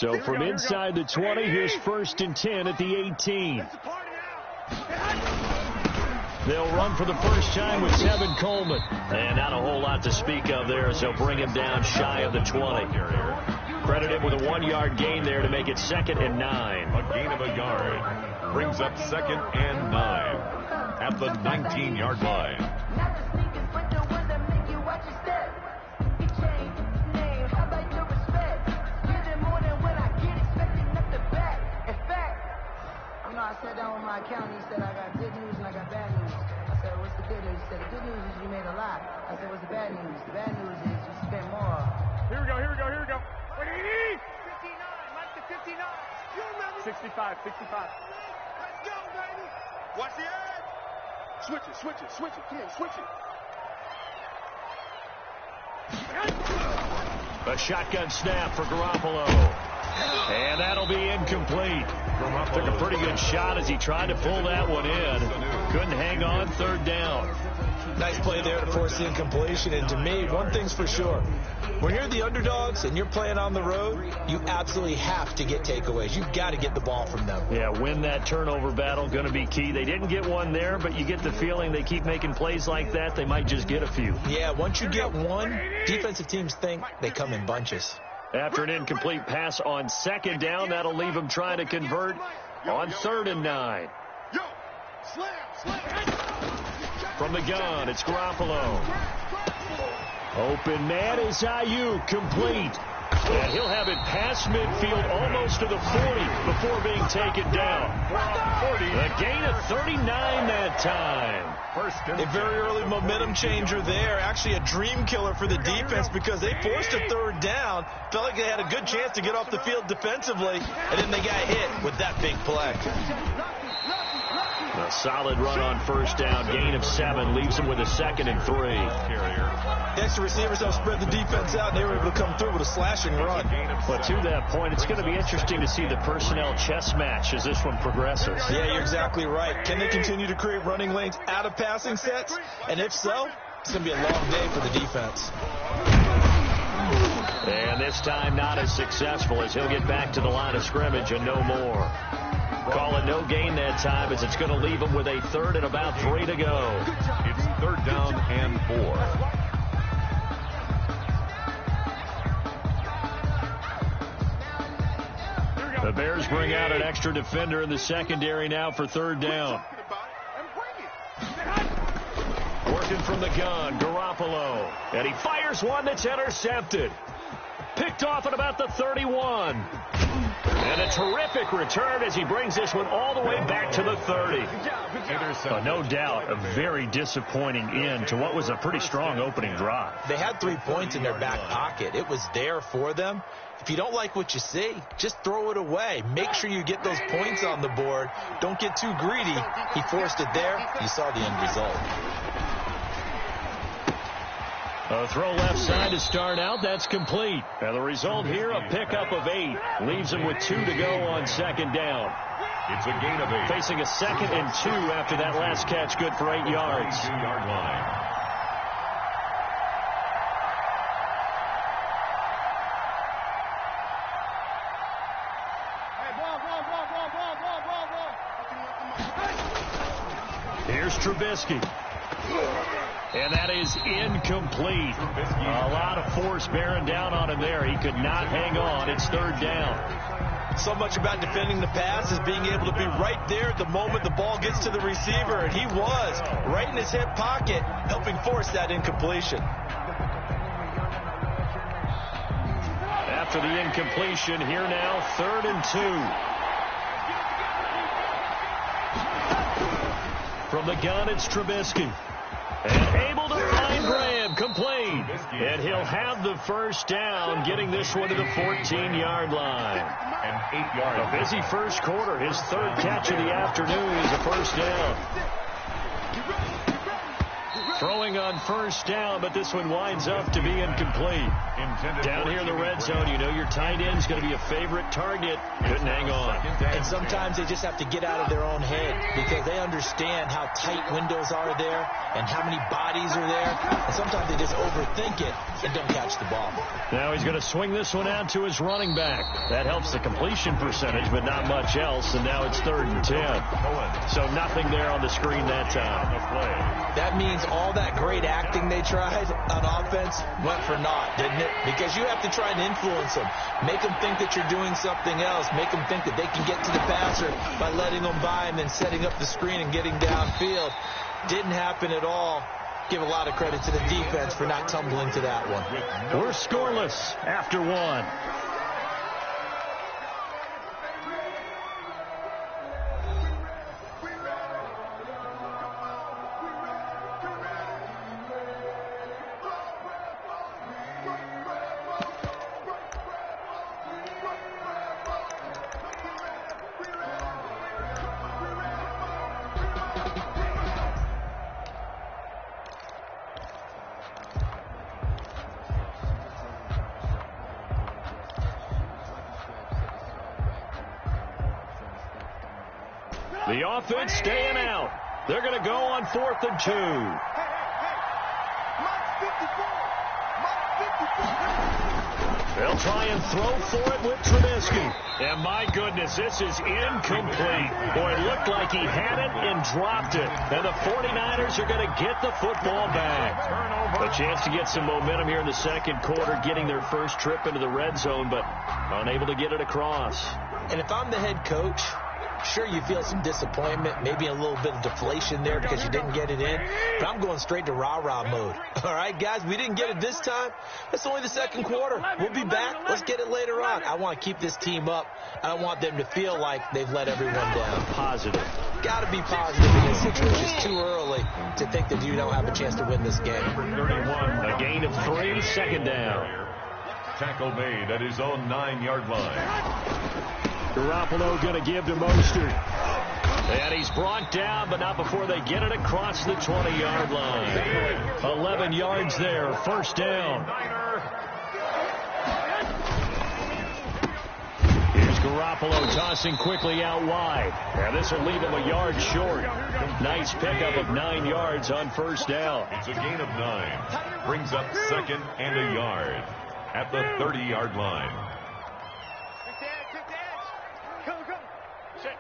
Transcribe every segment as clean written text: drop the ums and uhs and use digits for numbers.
So from inside the 20, here's 1st and 10 at the 18. They'll run for the first time with Tevin Coleman. And not a whole lot to speak of there as they'll bring him down shy of the 20. Credit him with a 1-yard gain there to make it 2nd and 9. A gain of a yard brings up 2nd and 9 at the 19-yard line. I sat down with my accountant. He said, I got good news and I got bad news. I said, what's the good news? He said, the good news is you made a lot. I said, what's the bad news? The bad news is you spent more. Here we go. What do you need? 59, Mike the 59. You remember? 65. Let's go, baby. Watch the edge. Switch it. Come on, switch it. A shotgun snap for Garoppolo. And that'll be incomplete. Took a pretty good shot as he tried to pull that one in. Couldn't hang on, 3rd down. Nice play there to force the incompletion. And to me, one thing's for sure. When you're the underdogs and you're playing on the road, you absolutely have to get takeaways. You've got to get the ball from them. Yeah, win that turnover battle, going to be key. They didn't get one there, but you get the feeling they keep making plays like that, they might just get a few. Yeah, once you get one, defensive teams think they come in bunches. After an incomplete pass on 2nd down, that'll leave them trying to convert on 3rd and 9. From the gun, it's Garoppolo. Open man is Ayuk, complete. And he'll have it past midfield almost to the 40 before being taken down. A gain of 39 that time. A very early momentum changer there. Actually a dream killer for the defense because they forced a 3rd down. Felt like they had a good chance to get off the field defensively, and then they got hit with that big play. A solid run on 1st down. Gain of 7 leaves them with a 2nd and 3. The extra receivers helped spread the defense out, and they were able to come through with a slashing run. But to that point, it's going to be interesting to see the personnel chess match as this one progresses. Yeah, you're exactly right. Can they continue to create running lanes out of passing sets? And if so, it's going to be a long day for the defense. And this time not as successful as he'll get back to the line of scrimmage and no more. Call it no gain that time as it's going to leave him with a 3rd and about 3 to go. It's 3rd down and 4. The Bears bring out an extra defender in the secondary now for 3rd down. Working from the gun, Garoppolo. And he fires one that's intercepted. Picked off at about the 31. And a terrific return as he brings this one all the way back to the 30. No doubt, a very disappointing end to what was a pretty strong opening drive. They had 3 points in their back pocket. It was there for them. If you don't like what you see, just throw it away. Make sure you get those points on the board. Don't get too greedy. He forced it there. You saw the end result. A throw left side to start out. That's complete. And the result here, a pickup of 8. Leaves him with 2 to go on 2nd down. It's a gain of 8. Facing a 2nd and 2 after that last catch, good for 8 yards. 2-yard line. Here's Trubisky. And that is incomplete. A lot of force bearing down on him there. He could not hang on. It's 3rd down. So much about defending the pass is being able to be right there at the moment the ball gets to the receiver. And he was right in his hip pocket, helping force that incompletion. After the incompletion, here now, 3rd and 2. From the gun, it's Trubisky. And able to find Graham, complete. And he'll have the 1st down, getting this one to the 14-yard line. And 8 yards. A busy first quarter. His 3rd catch of the afternoon is a 1st down. Throwing on first down, but this one winds up to be incomplete. Down here in the red zone, you know your tight end's going to be a favorite target. Couldn't hang on. And sometimes they just have to get out of their own head because they understand how tight windows are there and how many bodies are there. And sometimes they just overthink it and don't catch the ball. Now he's going to swing this one out to his running back. That helps the completion percentage, but not much else. And now it's 3rd and 10. So nothing there on the screen that time. That means all that great acting they tried on offense went for naught, didn't it? Because you have to try and influence them. Make them think that you're doing something else. Make them think that they can get to the passer by letting them by and then setting up the screen and getting downfield. Didn't happen at all. Give a lot of credit to the defense for not tumbling to that one. We're scoreless after one. The offense staying out. They're going to go on 4th and 2. They'll try and throw for it with Trubisky. And my goodness, this is incomplete. Boy, it looked like he had it and dropped it. And the 49ers are going to get the football back. A chance to get some momentum here in the second quarter, getting their first trip into the red zone, but unable to get it across. And if I'm the head coach, sure, you feel some disappointment, maybe a little bit of deflation there because you didn't get it in. But I'm going straight to rah-rah mode. All right, guys, we didn't get it this time. It's only the second quarter. We'll be back. Let's get it later on. I want to keep this team up. I don't want them to feel like they've let everyone down. Positive. Got to be positive in this situation. It's too early to think that you don't have a chance to win this game. 31, a gain of 3, 2nd down. Tackle made at his own 9-yard line. Garoppolo going to give to Mostert. And he's brought down, but not before they get it across the 20-yard line. 11 yards there, 1st down. Here's Garoppolo tossing quickly out wide. And this will leave him a yard short. Nice pickup of 9 yards on 1st down. It's a gain of 9. Brings up 2nd and a yard at the 30-yard line. Check.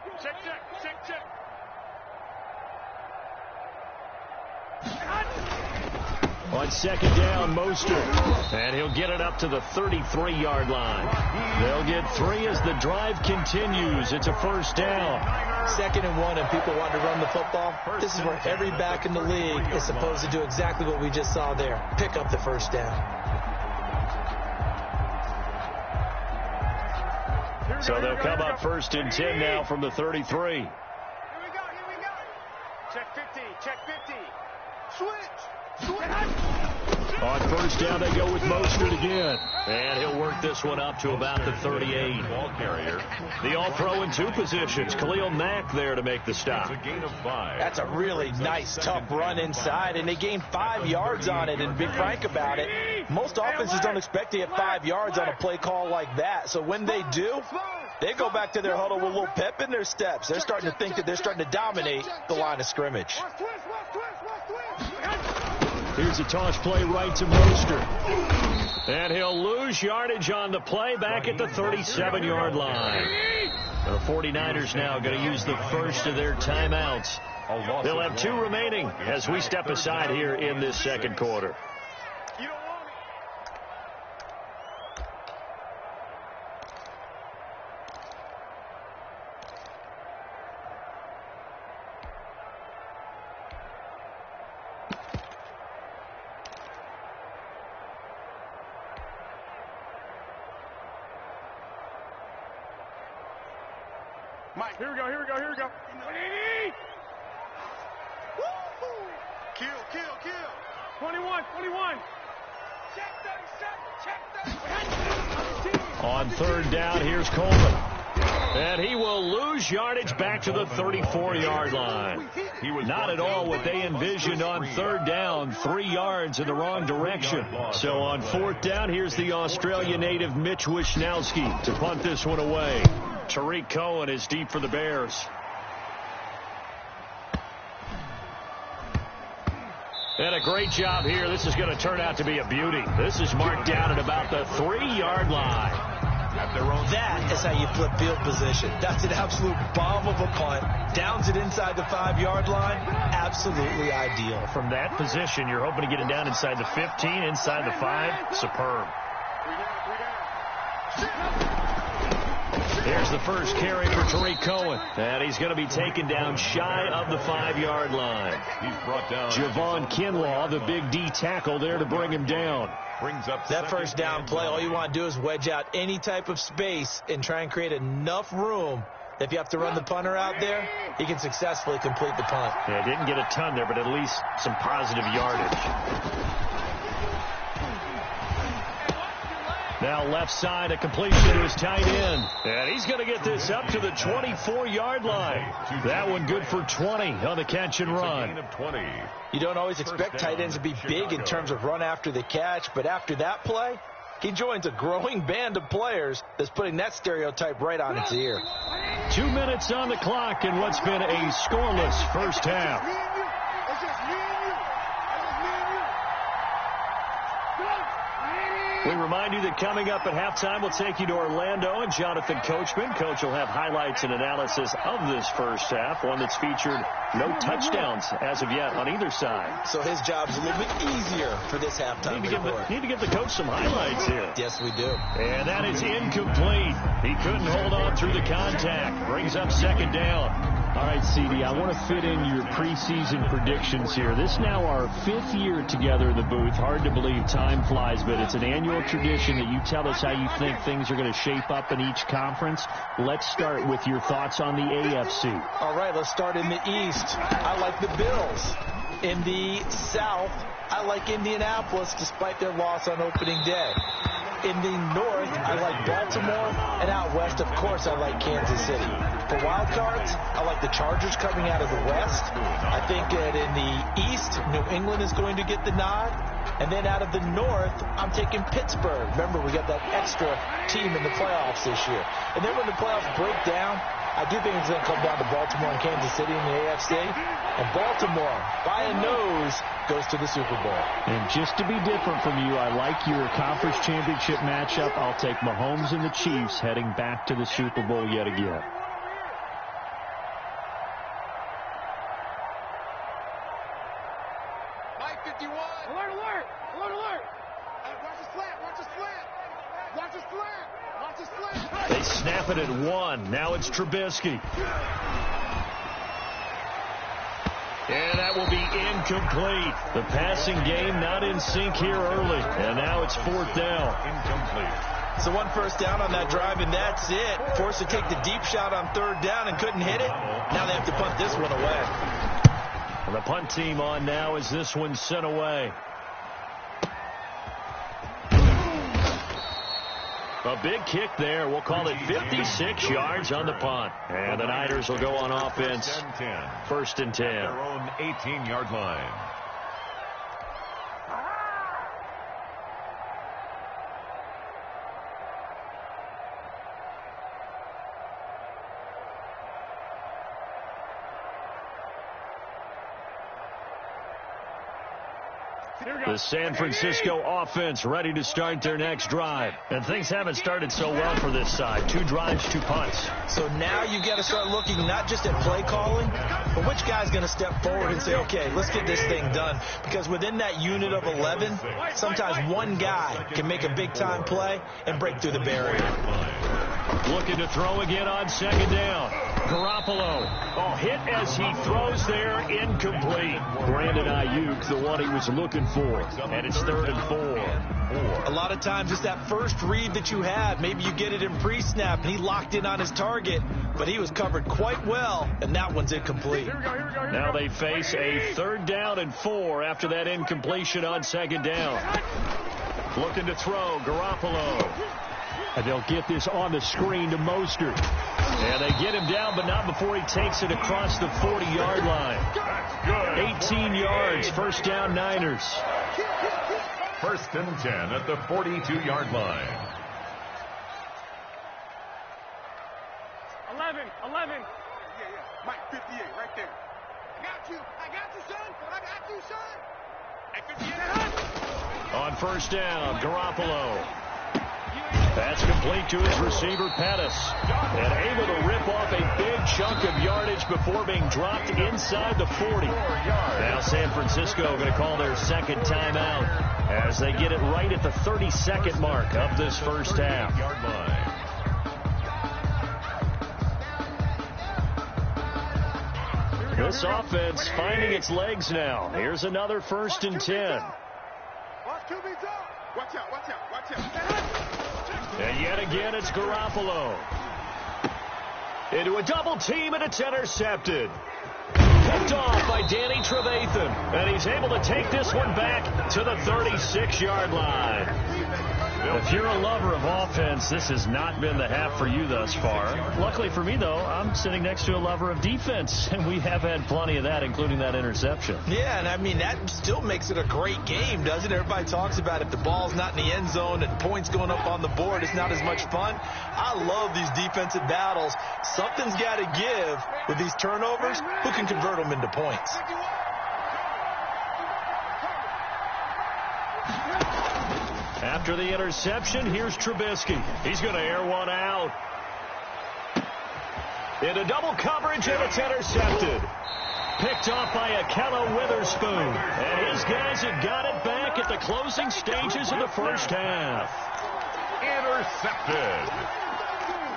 On 2nd down, Mostert. And he'll get it up to the 33-yard line. They'll get 3 as the drive continues. It's a 1st down. 2nd and 1, and people want to run the football. This is where every back in the league is supposed to do exactly what we just saw there. Pick up the 1st down. So they'll come up 1st and 10 now from the 33. Here we go. Check 50. Switch. On 1st down, they go with Mostert again. And he'll work this one up to about the 38. Ball carrier. The all-pro in 2 positions. Khalil Mack there to make the stop. It's a gain of 5. That's a really nice, tough run inside, and they gained 5 yards on it. And be frank about it, most offenses don't expect to get 5 yards on a play call like that. So when they do, they go back to their huddle with a little pep in their steps. They're starting to think that they're starting to dominate the line of scrimmage. Here's a toss play right to Mostert. And he'll lose yardage on the play back at the 37-yard line. The 49ers now going to use the first of their timeouts. They'll have 2 remaining as we step aside here in this second quarter. Mike, here we go. 21. Check 37. On 3rd down, here's Coleman. And he will lose yardage back to the 34-yard line. Not at all what they envisioned on third down. 3 yards in the wrong direction. So on fourth down, here's the Australia native Mitch Wishnowski to punt this one away. Tariq Cohen is deep for the Bears. And a great job here. This is going to turn out to be a beauty. This is marked down at about the 3-yard line. That is how you flip field position. That's an absolute bomb of a punt. Downs it inside the 5-yard line. Absolutely ideal. From that position, you're hoping to get it down inside the 15, inside the 5. Superb. Here's the first carry for Tariq Cohen. And he's going to be taken down shy of the 5-yard line. He's brought down Javon Kinlaw, the big D tackle there to bring him down. Brings up that first down play, all you want to do is wedge out any type of space and try and create enough room. If you have to run the punter out there, he can successfully complete the punt. Yeah, didn't get a ton there, but at least some positive yardage. Now left side, a completion to his tight end. And he's going to get this up to the 24-yard line. That one good for 20 on the catch and run. You don't always expect tight ends to be big in terms of run after the catch, but after that play, he joins a growing band of players that's putting that stereotype right on its ear. 2 minutes on the clock in what's been a scoreless first half. We remind you that coming up at halftime, we'll take you to Orlando and Jonathan Coachman. Coach will have highlights and analysis of this first half, one that's featured no touchdowns as of yet on either side. So his job's a little bit easier for this halftime. Need to give the coach some highlights here. Yes, we do. And that is incomplete. He couldn't hold on through the contact. Brings up second down. All right, CD, I want to fit in your preseason predictions here. This is now our 5th year together in the booth. Hard to believe time flies, but it's an annual tradition that you tell us how you think things are going to shape up in each conference. Let's start with your thoughts on the AFC. All right, let's start in the East. I like the Bills. In the South, I like Indianapolis despite their loss on opening day. In the North, I like Baltimore, and out West, of course, I like Kansas City. For wild cards, I like the Chargers coming out of the West. I think that in the East, New England is going to get the nod. And then out of the North, I'm taking Pittsburgh. Remember, we got that extra team in the playoffs this year. And then when the playoffs break down, I do think it's going to come down to Baltimore and Kansas City in the AFC. And Baltimore, by a nose, goes to the Super Bowl. And just to be different from you, I like your conference championship matchup. I'll take Mahomes and the Chiefs heading back to the Super Bowl yet again. Mike 51. Alert, alert, alert, alert. Watch the slant, watch the slant. Watch the slant, watch the slant. They snap it at 1. Now it's Trubisky. And that will be incomplete. The passing game not in sync here early. And now it's 4th down. Incomplete. So 1 first down on that drive, and that's it. Forced to take the deep shot on 3rd down and couldn't hit it. Now they have to punt this one away. And the punt team on now as this one's sent away. A big kick there. We'll call it 56 yards on the punt. And the Niners will go on offense. 1st and 10. Their own 18-yard line. The San Francisco offense ready to start their next drive. And things haven't started so well for this side. 2 drives, 2 punts. So now you got to start looking not just at play calling, but which guy's going to step forward and say, okay, let's get this thing done. Because within that unit of 11, sometimes one guy can make a big-time play and break through the barrier. Looking to throw again on 2nd down. Garoppolo. Hit as he throws there. Incomplete. Brandon Ayuk, the one he was looking for. And it's 3rd and 4. A lot of times it's that first read that you have. Maybe you get it in pre-snap, and he locked in on his target, but he was covered quite well, and that one's incomplete. Now they face a 3rd down and 4 after that incompletion on 2nd down. Looking to throw. Garoppolo. And they'll get this on the screen to Mostert. And they get him down, but not before he takes it across the 40-yard line. That's good. 18 yards, first down Niners. First and 10 at the 42-yard line. 11. Yeah. Mike, 58, right there. I got you, son. Hey, 58. On first down, Garoppolo. That's complete to his receiver, Pettis. And able to rip off a big chunk of yardage before being dropped inside the 40. Now San Francisco going to call their second timeout as they get it right at the 32nd mark of this first half. This offense finding its legs now. Here's another first and 10. Watch out. And yet again, it's Garoppolo. Into a double team, and it's intercepted. Picked off by Danny Trevathan. And he's able to take this one back to the 36-yard line. If you're a lover of offense, this has not been the half for you thus far. Luckily for me, though, I'm sitting next to a lover of defense, and we have had plenty of that, including that interception. Yeah, and I mean, that still makes it a great game, doesn't it? Everybody talks about if the ball's not in the end zone and points going up on the board, it's not as much fun. I love these defensive battles. Something's got to give with these turnovers. Who can convert them into points? After the interception, here's Trubisky. He's going to air one out. Into double coverage, and it's intercepted. Picked off by Akello Witherspoon. And his guys have got it back at the closing stages of the first half. Intercepted.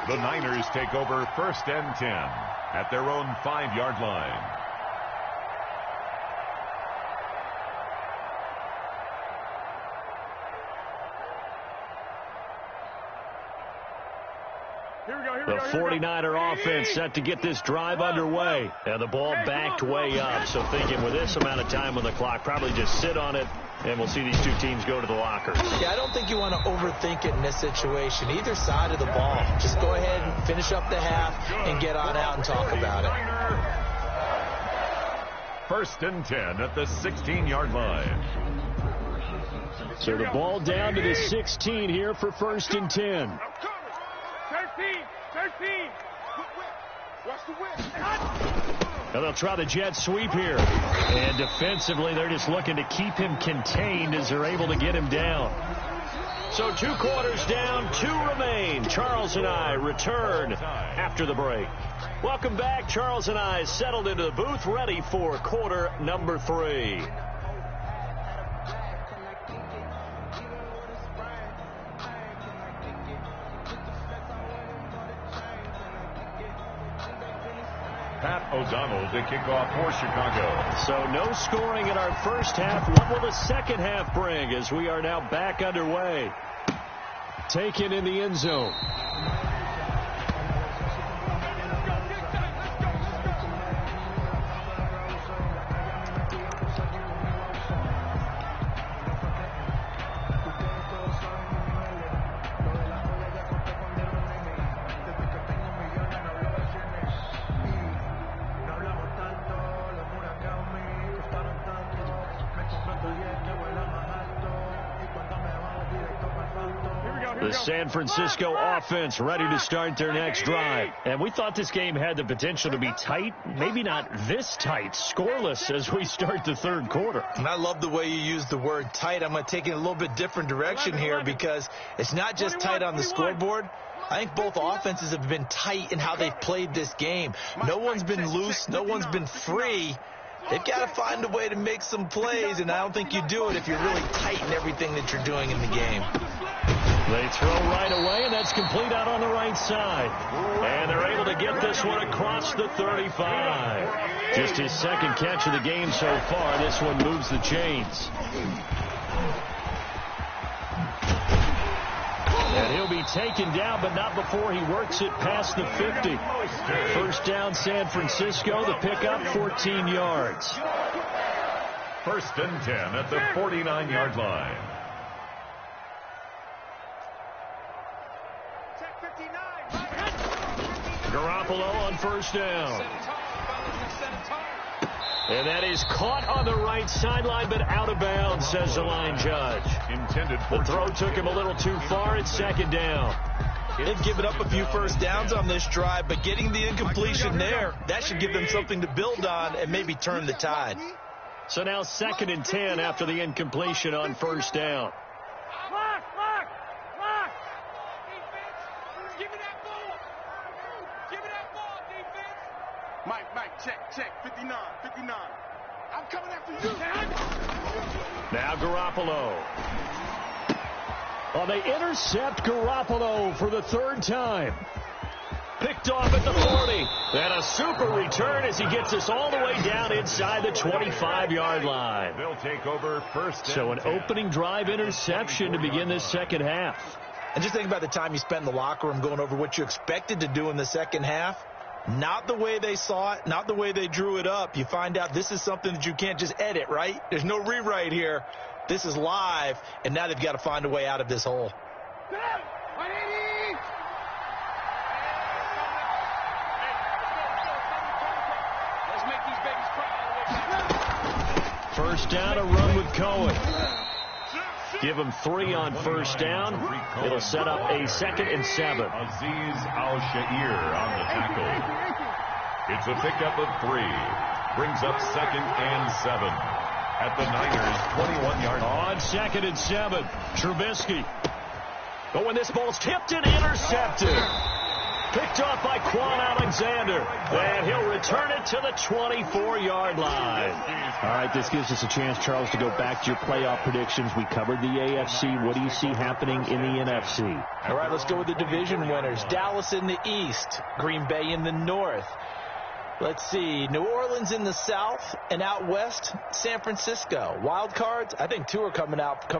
The Niners take over first and 10 at their own 5-yard line. The 49er offense set to get this drive underway. And the ball backed way up. So thinking with this amount of time on the clock, probably just sit on it, and we'll see these two teams go to the lockers. Yeah, I don't think you want to overthink it in this situation. Either side of the ball. Just go ahead and finish up the half and get on out and talk about it. First and 10 at the 16-yard line. So the ball down to the 16 here for first and 10. 13. Watch the whip. Now they'll try the jet sweep here. And defensively, they're just looking to keep him contained as they're able to get him down. So 2 quarters down, 2 remain. Charles and I return after the break. Welcome back. Charles and I settled into the booth, ready for quarter number 3. Pat O'Donnell to kick off for Chicago. So no scoring in our first half. What will the second half bring as we are now back underway? Taken in the end zone. The San Francisco offense ready to start their next drive. And we thought this game had the potential to be tight, maybe not this tight, scoreless as we start the third quarter. And I love the way you use the word tight. I'm going to take it in a little bit different direction here because it's not just tight on the scoreboard. I think both offenses have been tight in how they've played this game. No one's been loose. No one's been free. They've got to find a way to make some plays, and I don't think you do it if you're really tight in everything that you're doing in the game. They throw right away, and that's complete out on the right side. And they're able to get this one across the 35. Just his second catch of the game so far. This one moves the chains. And he'll be taken down, but not before he works it past the 50. First down, San Francisco. The pickup, 14 yards. First and 10 at the 49-yard line. Garoppolo on first down. And that is caught on the right sideline, but out of bounds, says the line judge. The throw took him a little too far. It's second down. They've given up a few first downs on this drive, but getting the incompletion there, that should give them something to build on and maybe turn the tide. So now 2nd and 10 after the incompletion on first down. Mike, check, 59. I'm coming after you. Now Garoppolo. Well, they intercept Garoppolo for the 3rd time. Picked off at the 40. And a super return as he gets us all the way down inside the 25-yard line. They'll take over first. So an opening drive interception to begin this second half. And just think about the time you spent in the locker room going over what you expected to do in the second half. Not the way they saw it, not the way they drew it up. You find out this is something that you can't just edit, right? There's no rewrite here. This is live, and now they've got to find a way out of this hole. First down, a run with Cohen. Give him 3 on first down. It'll set up a 2nd and 7. Aziz Al-Shair on the tackle. It's a pickup of 3. Brings up 2nd and 7 at the Niners' 21-yard line. On 2nd and 7, Trubisky. But when this ball's tipped and intercepted. Picked off by Quan Alexander. And he'll return it to the 24-yard line. All right, this gives us a chance, Charles, to go back to your playoff predictions. We covered the AFC. What do you see happening in the NFC? All right, let's go with the division winners. Dallas in the East, Green Bay in the North. Let's see, New Orleans in the South, and out West, San Francisco. Wild cards, I think 2 are come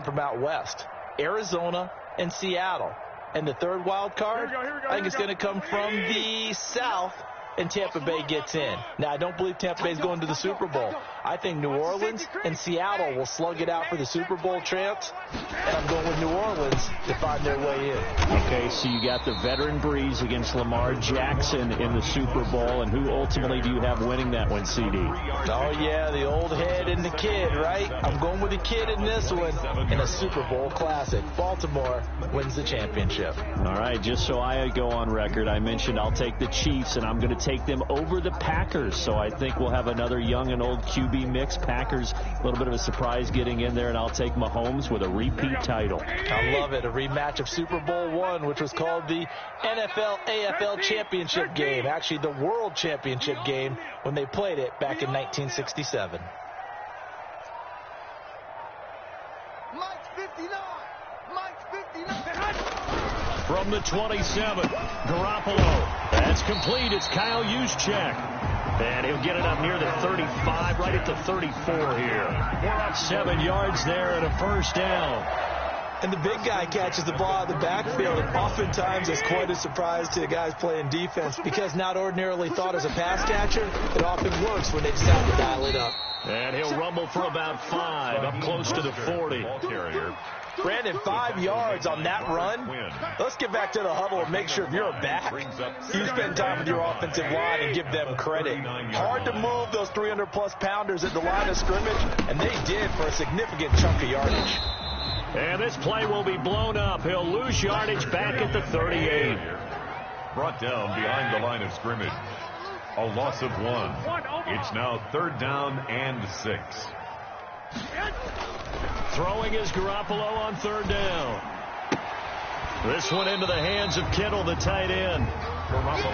from out West. Arizona and Seattle. And the 3rd wild card, I think it's going to come from the South, and Tampa Bay gets in. Now, I don't believe Tampa Bay is going to the Super Bowl. I think New Orleans and Seattle will slug it out for the Super Bowl champs, and I'm going with New Orleans to find their way in. Okay, so you got the veteran Breeze against Lamar Jackson in the Super Bowl, and who ultimately do you have winning that one, CD? Oh, yeah, the old head and the kid, right? I'm going with the kid in this one in a Super Bowl classic. Baltimore wins the championship. All right, just so I go on record, I mentioned I'll take the Chiefs, and I'm going to take them over the Packers. So I think we'll have another young and old QB mix. Packers, a little bit of a surprise getting in there, and I'll take Mahomes with a repeat title. I love it. A rematch of Super Bowl I, which was called the NFL-AFL championship game. Actually, the World Championship game when they played it back in 1967. Mike's 59. From the 27, Garoppolo. That's complete. It's Kyle Juszczyk. And he'll get it up near the 35, right at the 34 here. 7 yards there and a first down. And the big guy catches the ball out of the backfield, and oftentimes it's quite a surprise to the guys playing defense because not ordinarily thought as a pass catcher, it often works when they decide to dial it up. And he'll rumble for about 5, up close to the 40. Brandon, 5 yards on that run. Let's get back to the huddle and make sure if you're a back, you spend time with your offensive line and give them credit. Hard to move those 300-plus pounders at the line of scrimmage, and they did for a significant chunk of yardage. And this play will be blown up. He'll lose yardage back at the 38. Brought down behind the line of scrimmage. A loss of 1. It's now 3rd down and 6. Throwing is Garoppolo on 3rd down. This one into the hands of Kittle, the tight end.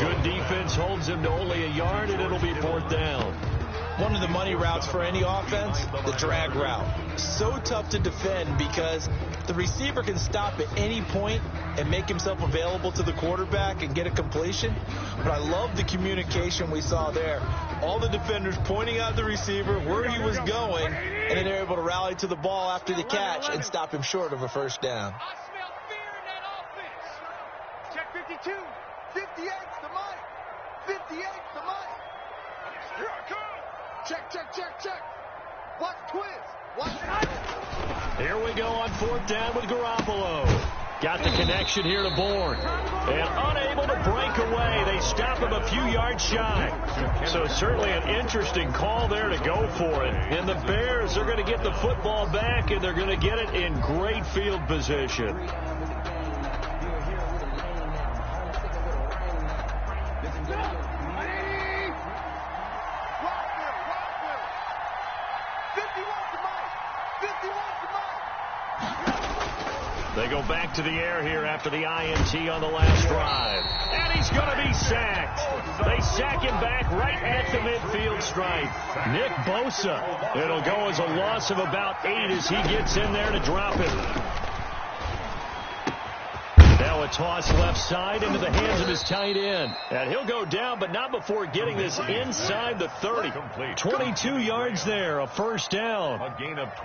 Good defense holds him to only a yard, and it'll be 4th down. One of the money routes for any offense, the drag route. So tough to defend because the receiver can stop at any point and make himself available to the quarterback and get a completion. But I love the communication we saw there. All the defenders pointing out the receiver, where he was going, and then they're able to rally to the ball after the catch and stop him short of a first down. I smell fear in that offense. Check 52. 58's the Mike. 58's the Mike. Here I come. Check. Watch twist. Watch it. Here we go on 4th down with Garoppolo. Got the connection here to Bourne. And unable to break away. They stop him a few yards shy. So certainly an interesting call there to go for it. And the Bears are going to get the football back, and they're going to get it in great field position. They go back to the air here after the INT on the last drive. And he's going to be sacked. They sack him back right at the midfield stripe. Nick Bosa. It'll go as a loss of about 8 as he gets in there to drop him. Now a toss left side into the hands of his tight end. And he'll go down, but not before getting this inside the 30. 22 yards there, a first down.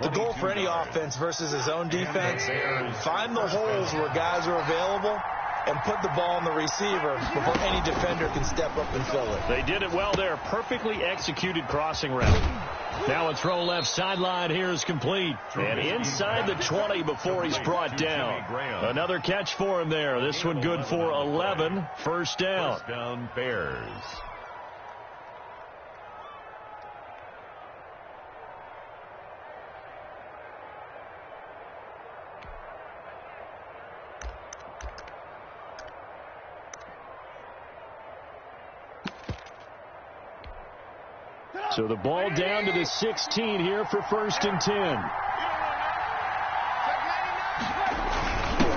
The goal for any offense versus his own defense, find the holes where guys are available and put the ball on the receiver before any defender can step up and fill it. They did it well there. Perfectly executed crossing route. Now a throw left sideline here is complete. And inside the 20 before he's brought down. Another catch for him there. This one good for 11. First down. First down, Bears. So the ball down to the 16 here for 1st and 10.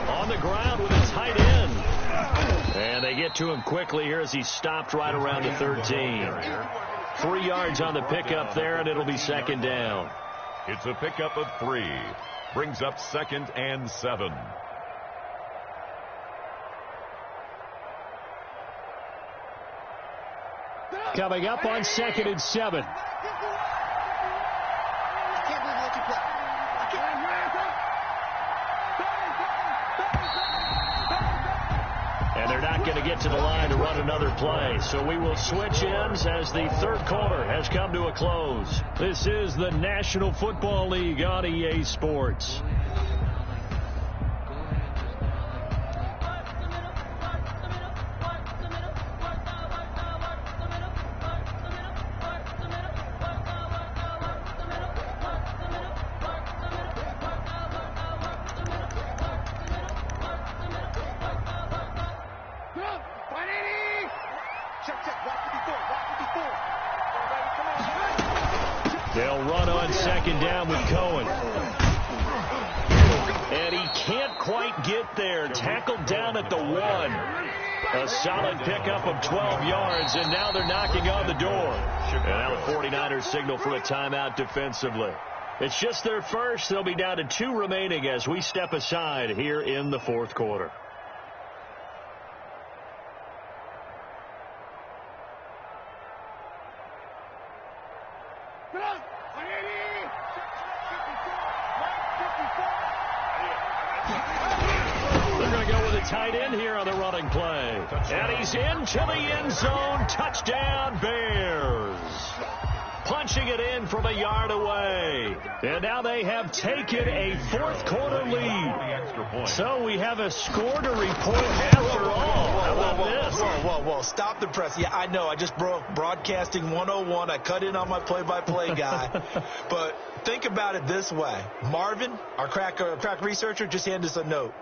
On the ground with a tight end. And they get to him quickly here as he stopped right around the 13. 3 yards on the pickup there, and it'll be 2nd down. It's a pickup of 3. Brings up 2nd and 7. Coming up on 2nd and 7. And they're not going to get to the line to run another play. So we will switch ends as the 3rd quarter has come to a close. This is the National Football League on EA Sports. They'll run on 2nd down with Cohen. And he can't quite get there. Tackled down at the 1. A solid pickup of 12 yards, and now they're knocking on the door. And now the 49ers signal for a timeout defensively. It's just their first. They'll be down to 2 remaining as we step aside here in the 4th quarter. Tight end here on the running play. And he's into the end zone. Touchdown, Bears. Punching it in from a yard away. And now they have taken a 4th quarter lead. So we have a score to report after all. How about this? Whoa. Stop the press. Yeah, I know. I just broke broadcasting 101. I cut in on my play-by-play guy. But think about it this way. Marvin, our crack researcher, just handed us a note.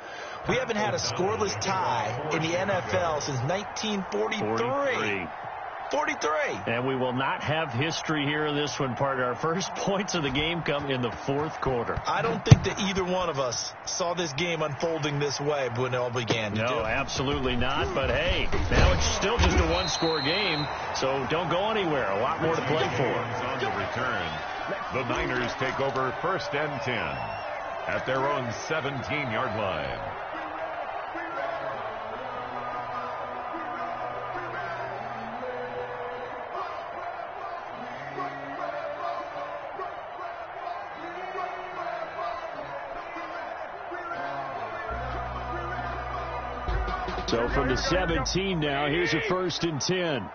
We haven't had a scoreless tie in the NFL since 1943. 43. And we will not have history here in this one, partner. Our first points of the game come in the 4th quarter. I don't think that either one of us saw this game unfolding this way when it all began. No, absolutely not. But, hey, now it's still just a 1-score game, so don't go anywhere. A lot more to play for. On the return, the Niners take over 1st and 10 at their own 17-yard line. So from the 17 now, here's a 1st and 10.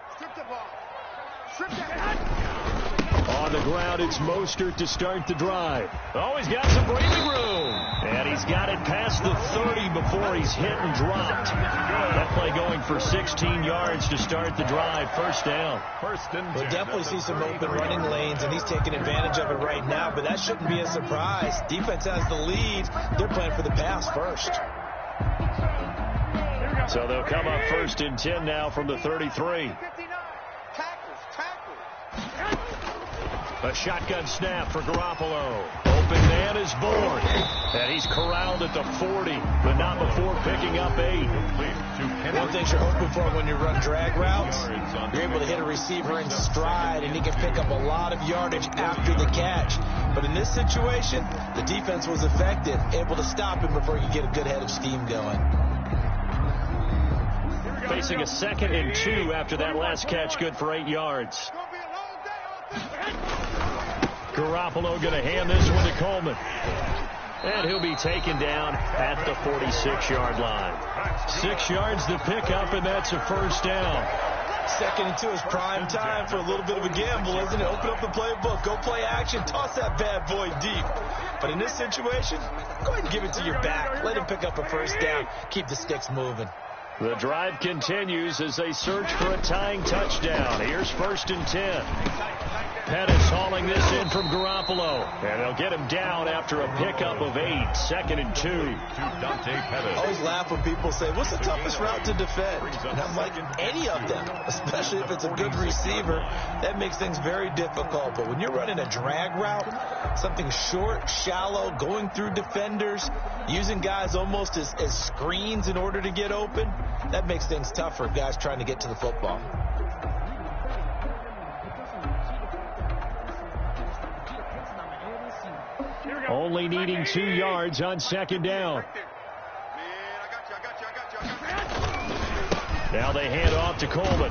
On On the ground, it's Mostert to start the drive. Oh, he's got some breathing room. And he's got it past the 30 before he's hit and dropped. That play going for 16 yards to start the drive. First down. We'll definitely see some open running lanes, and he's taking advantage of it right now, but that shouldn't be a surprise. Defense has the lead. They're playing for the pass first. So they'll come up first and 10 now from the 33. A shotgun snap for Garoppolo. Open man is born. And he's corralled at the 40, but not before picking up 8. One thing you're hoping for when you run drag routes, you're able to hit a receiver in stride, and he can pick up a lot of yardage after the catch. But in this situation, the defense was effective, able to stop him before you get a good head of steam going. Facing a 2nd and 2 after that last catch, good for 8 yards. Garoppolo going to hand this one to Coleman. And he'll be taken down at the 46-yard line. 6 yards to pick up, and that's a first down. 2nd and 2 is prime time for a little bit of a gamble, isn't it? Open up the playbook, go play action, toss that bad boy deep. But in this situation, go ahead and give it to your back. Let him pick up a first down. Keep the sticks moving. The drive continues as they search for a tying touchdown. Here's 1st and 10. Pettis hauling this in from Garoppolo. And they'll get him down after a pickup of 8. 2nd and 2. I always laugh when people say, what's the toughest route to defend? And I'm like, any of them, especially if it's a good receiver. That makes things very difficult. But when you're running a drag route, something short, shallow, going through defenders, using guys almost as screens in order to get open, that makes things tough for guys trying to get to the football. Only needing 2 yards on 2nd down. Now they hand off to Coleman.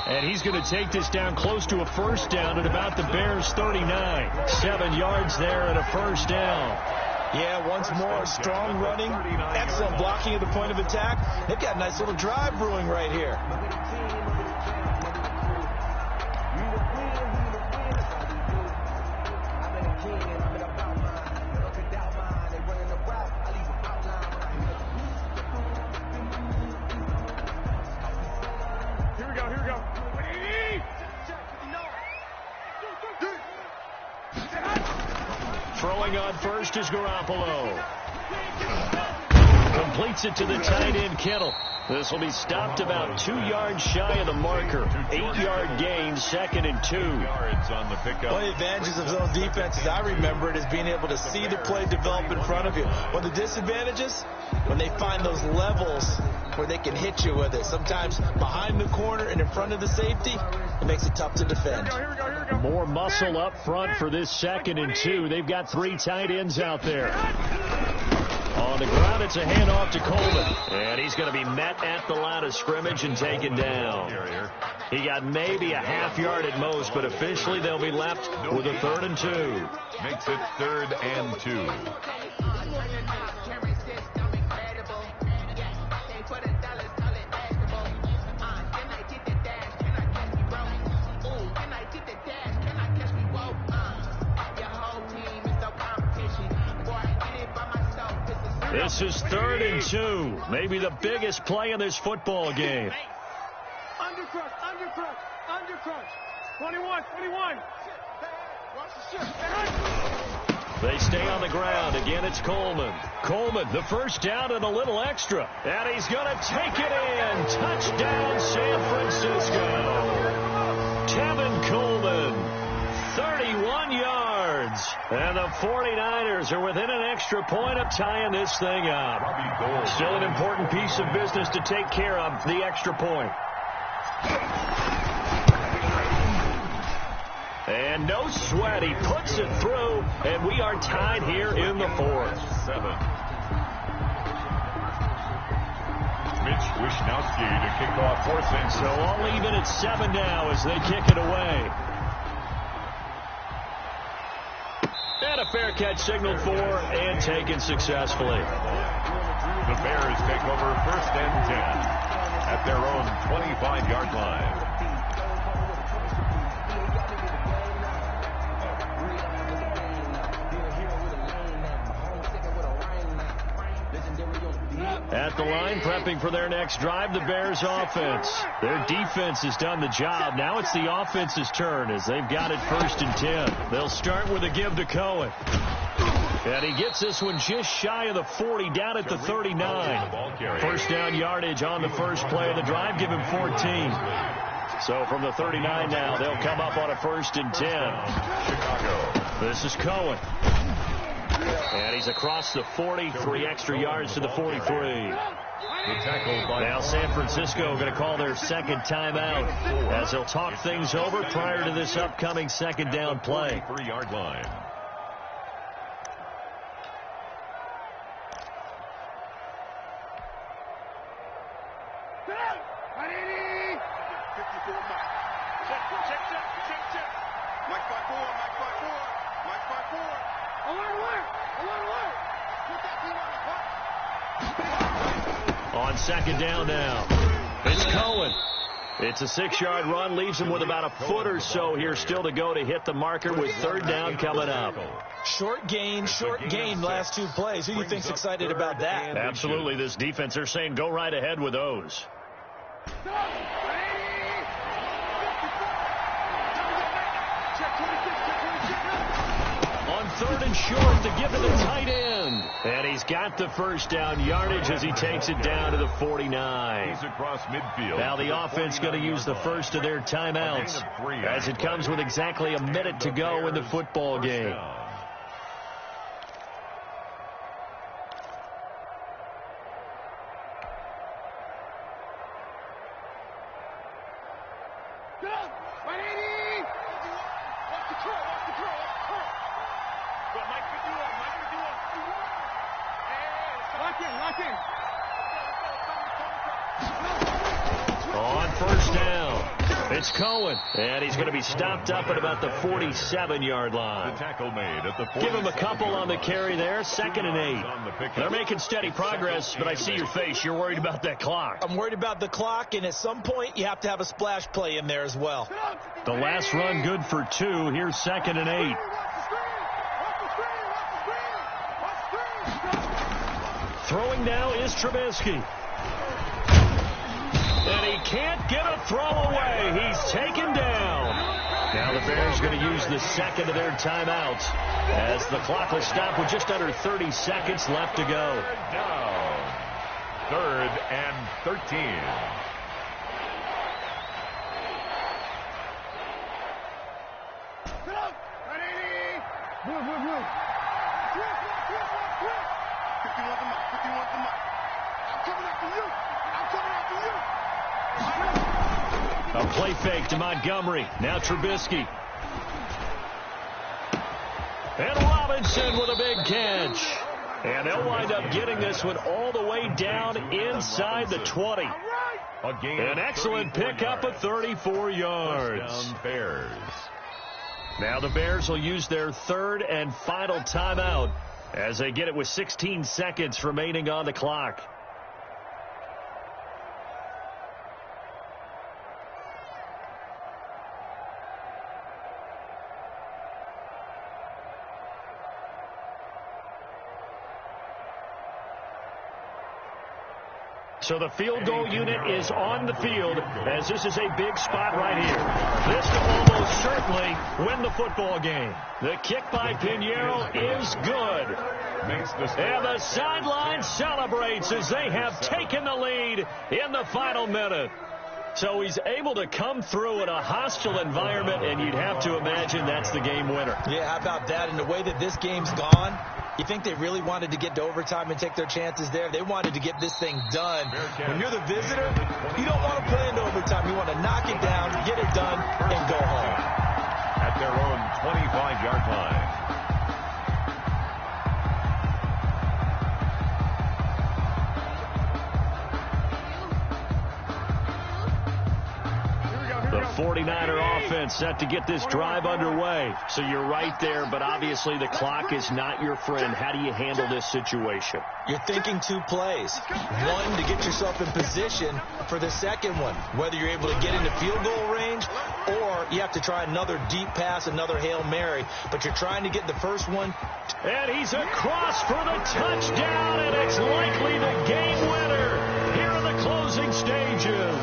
And he's going to take this down close to a first down at about the Bears' 39. 7 yards there and a first down. Yeah, once more, strong running, excellent blocking at the point of attack. They've got a nice little drive brewing right here. Throwing on first is Garoppolo. Completes it to the tight end, Kittle. This will be stopped about 2 yards shy of the marker. 8-yard gain, 2nd and 2. On the pickup. One of the advantages of zone defense, as I remember it, is being able to see the play develop in front of you. One of the disadvantages, when they find those levels where they can hit you with it. Sometimes behind the corner and in front of the safety, it makes it tough to defend. More muscle up front for this 2nd and 2. They've got 3 tight ends out there. On the ground, it's a handoff to Coleman. And he's going to be met at the line of scrimmage and taken down. He got maybe a half yard at most, but officially they'll be left with a 3rd and 2. Makes it 3rd and 2. This is 3rd and 2. Maybe the biggest play in this football game. Undercrush, undercrush, undercrush. 21, 21. They stay on the ground. Again, it's Coleman. Coleman, the first down and a little extra. And he's going to take it in. Touchdown, San Francisco. Tevin Coleman, 31 yards. And the 49ers are within an extra point of tying this thing up. Still an important piece of business to take care of, the extra point. And no sweat. He puts it through, and we are tied here in the 4th. 7. Mitch Wisnowski to kick off 4th and so all even at 7 now as they kick it away. And a fair catch signaled for and taken successfully. The Bears take over 1st and 10 at their own 25-yard line. at the line, prepping for their next drive, the Bears offense. Their defense has done the job. Now it's the offense's turn as they've got it 1st and 10. They'll start with a give to Cohen. And he gets this one just shy of the 40, down at the 39. First down yardage on the first play of the drive, give him 14. So from the 39 now, they'll come up on a 1st and 10. Chicago. This is Cohen. And he's across the 40, 3 extra yards to the 43. Now San Francisco going to call their second timeout as they'll talk things over prior to this upcoming second down play. 3-yard line. On second down now, it's Cohen. It's a 6-yard run, leaves him with about a foot or so here still to go to hit the marker with 3rd down coming up. Short gain, last 2 plays. Who do you think's excited about that? Absolutely, this defense, they're saying go right ahead with those. On 3rd and short to give to the tight end. And he's got the first down yardage as he takes it down to the 49. He's across midfield. Now the offense going to use the first of their timeouts as it comes with exactly a minute to go in the football game. On first down, it's Cohen, and he's going to be stopped up at about the 47-yard line. The tackle made at the 47. Give him a couple on the carry there, 2nd and 8. They're making steady progress, but I see your face. You're worried about that clock. I'm worried about the clock, and at some point you have to have a splash play in there as well. The last run good for 2. Here's 2nd and 8. Throwing now is Trubisky. And he can't get a throw away. He's taken down. Now the Bears going to use the second of their timeouts as the clock will stop with just under 30 seconds left to go. Down. 3rd and 13. A play fake to Montgomery. Now Trubisky. And Robinson with a big catch. And they'll wind up getting this one all the way down inside the 20. An excellent pickup of 34 yards. Bears. Now the Bears will use their 3rd and final timeout as they get it with 16 seconds remaining on the clock. So the field goal unit is on the field as this is a big spot right here. This will almost certainly win the football game. The kick by Pinheiro is good. And the sideline celebrates as they have taken the lead in the final minute. So he's able to come through in a hostile environment, and you'd have to imagine that's the game winner. Yeah, how about that? And the way that this game's gone, you think they really wanted to get to overtime and take their chances there? They wanted to get this thing done. When you're the visitor, you don't want to play into overtime. You want to knock it down, get it done, and go home. At their own 25-yard line. The 49er offense set to get this drive underway. So you're right there, but obviously the clock is not your friend. How do you handle this situation? You're thinking two plays. One, to get yourself in position for the second one, whether you're able to get into field goal range or you have to try another deep pass, another Hail Mary, but you're trying to get the first one. And he's across for the touchdown, and it's likely the game winner here in the closing stages.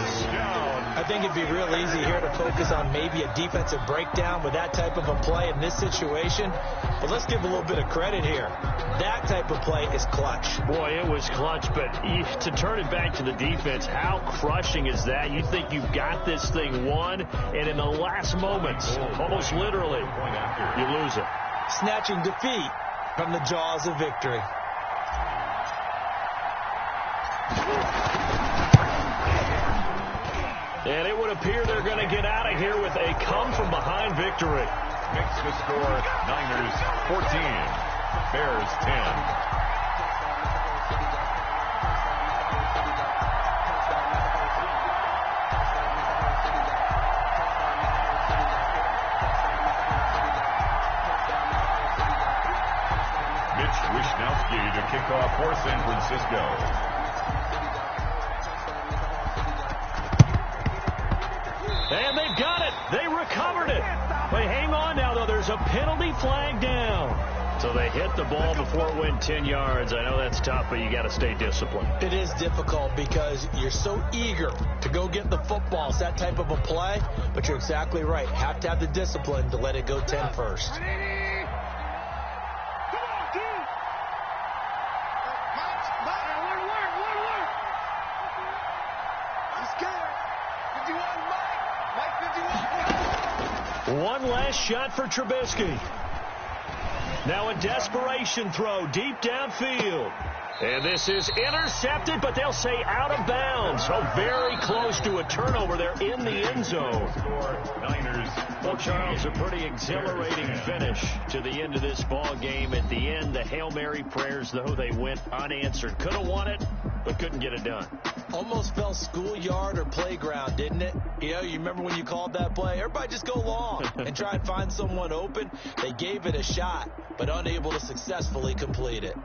I think it'd be real easy here to focus on maybe a defensive breakdown with that type of a play in this situation. But let's give a little bit of credit here. That type of play is clutch. Boy, it was clutch, but to turn it back to the defense, how crushing is that? You think you've got this thing won, and in the last moments, almost literally, you lose it. Snatching defeat from the jaws of victory. And it would appear they're going to get out of here with a come-from-behind victory. Makes the score Niners 14, Bears 10. Mitch Wishnowsky to kick off for San Francisco. And they've got it. They recovered it. But hang on now, though. There's a penalty flag down. So they hit the ball before it went 10 yards. I know that's tough, but you got to stay disciplined. It is difficult because you're so eager to go get the football. It's that type of a play, but you're exactly right. Have to have the discipline to let it go 10 first. One last shot for Trubisky. Now a desperation throw deep downfield. And this is intercepted, but they'll say out of bounds. So very close to a turnover there in the end zone. Niners. Well, Charles, a pretty exhilarating finish to the end of this ball game. At the end, the Hail Mary prayers, though, they went unanswered. Could have won it, but couldn't get it done. Almost felt schoolyard or playground, didn't it? You know, you remember when you called that play? Everybody just go long and try and find someone open. They gave it a shot, but unable to successfully complete it.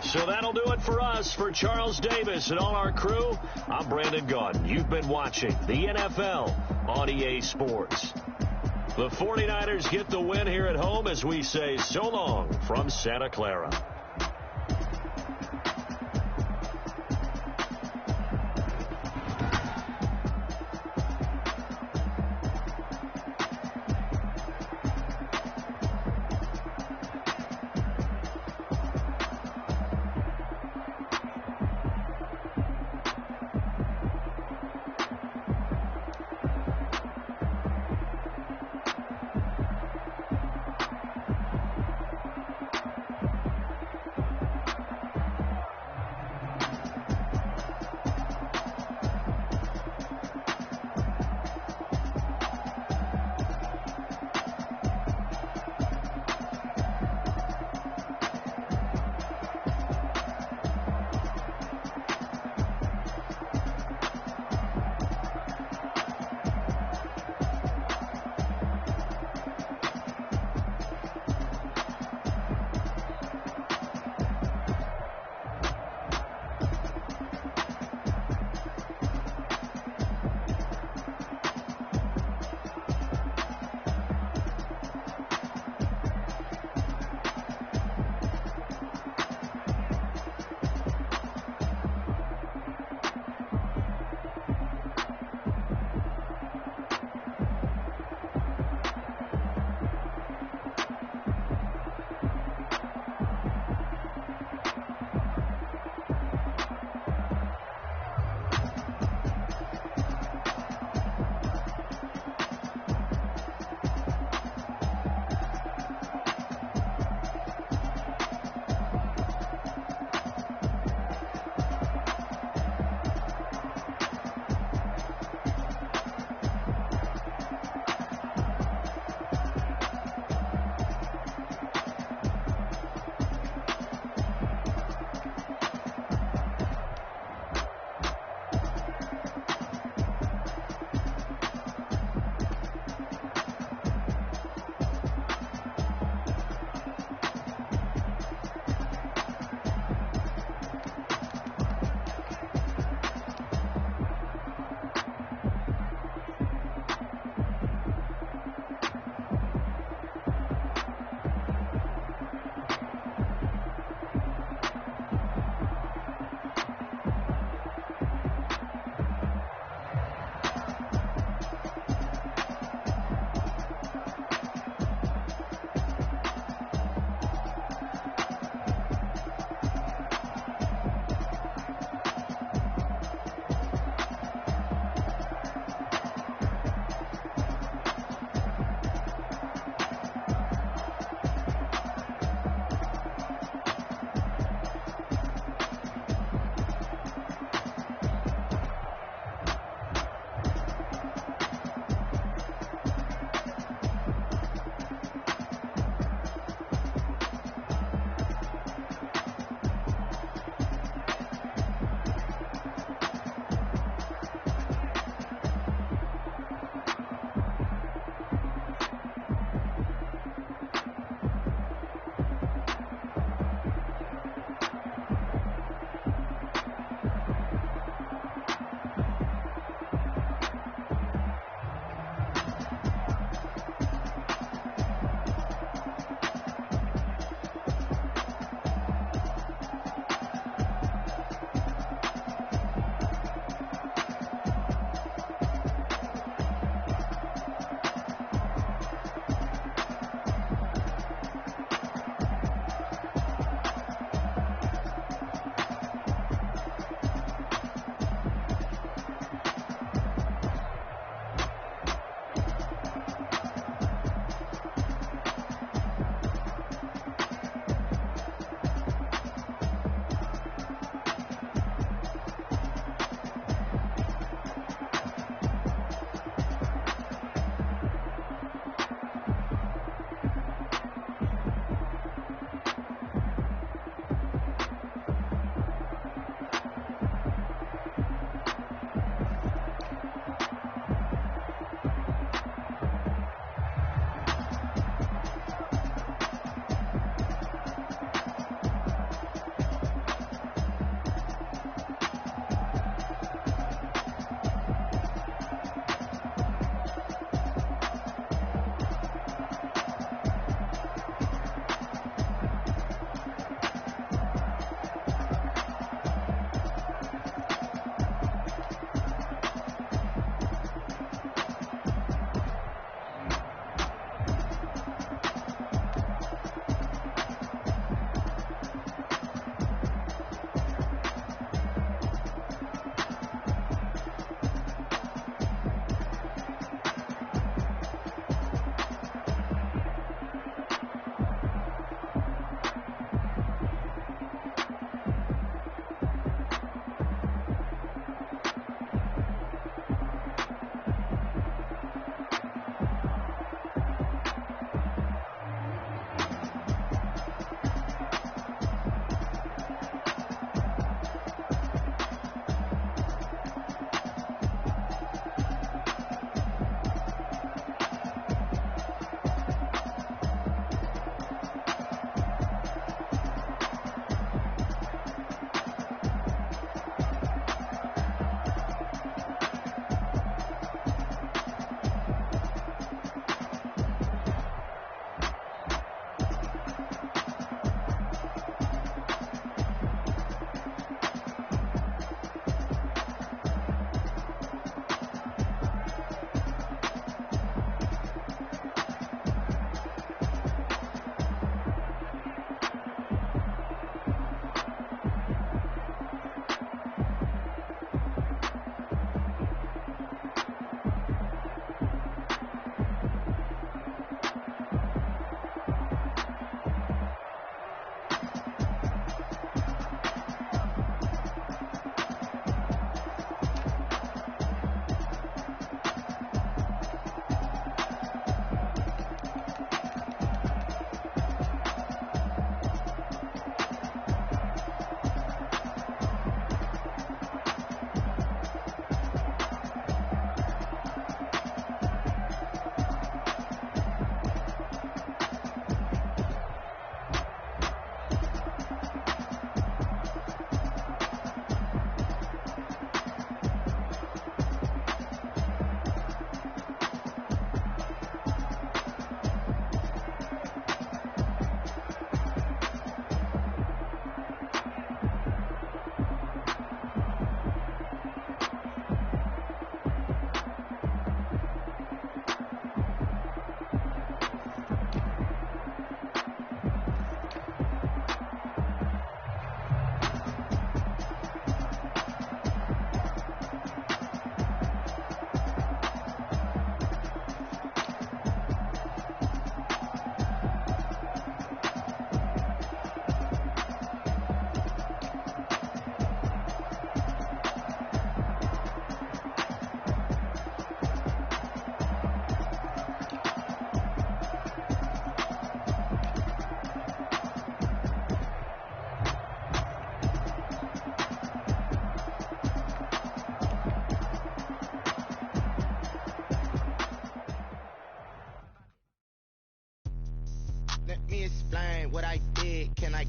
So that'll do it for us. For Charles Davis and all our crew, I'm Brandon Gaudin. You've been watching the NFL on EA Sports. The 49ers get the win here at home as we say so long from Santa Clara.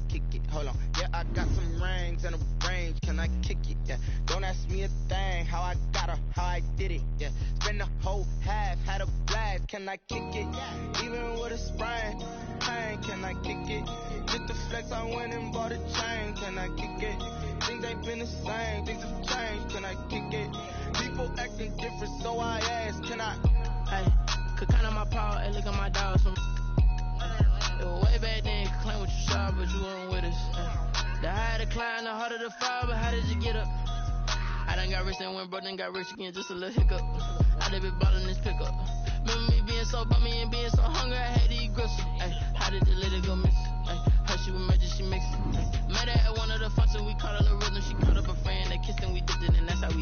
kick it? Hold on. Yeah, I got some rings and a range. Can I kick it? Yeah. Don't ask me a thing. How I got her, how I did it. Yeah. Spend the whole half, had a blast. Can I kick it? Yeah. Even with a sprain, pain. Can I kick it? Get the flex, I went and bought a chain. Can I kick it? Things ain't been the same. Things have changed. Can I kick it? People acting different, so I ask. Can I? Hey, could count on my power. Hey, look at my dogs from. It was way back then, you could claim what you saw, but you weren't with us. The higher the climb, the harder the fall, but how did you get up? I done got rich and went broke, then got rich again, just a little hiccup. I done been ballin' this pickup. Remember me being so bummy and being so hungry, I had to eat gristle. Ay, how did the little go miss? Ay, her she was magic, she mixed. Met her at one of the functions, we caught her little rhythm, she caught up a friend, they kissed and we dipped it, and that's how we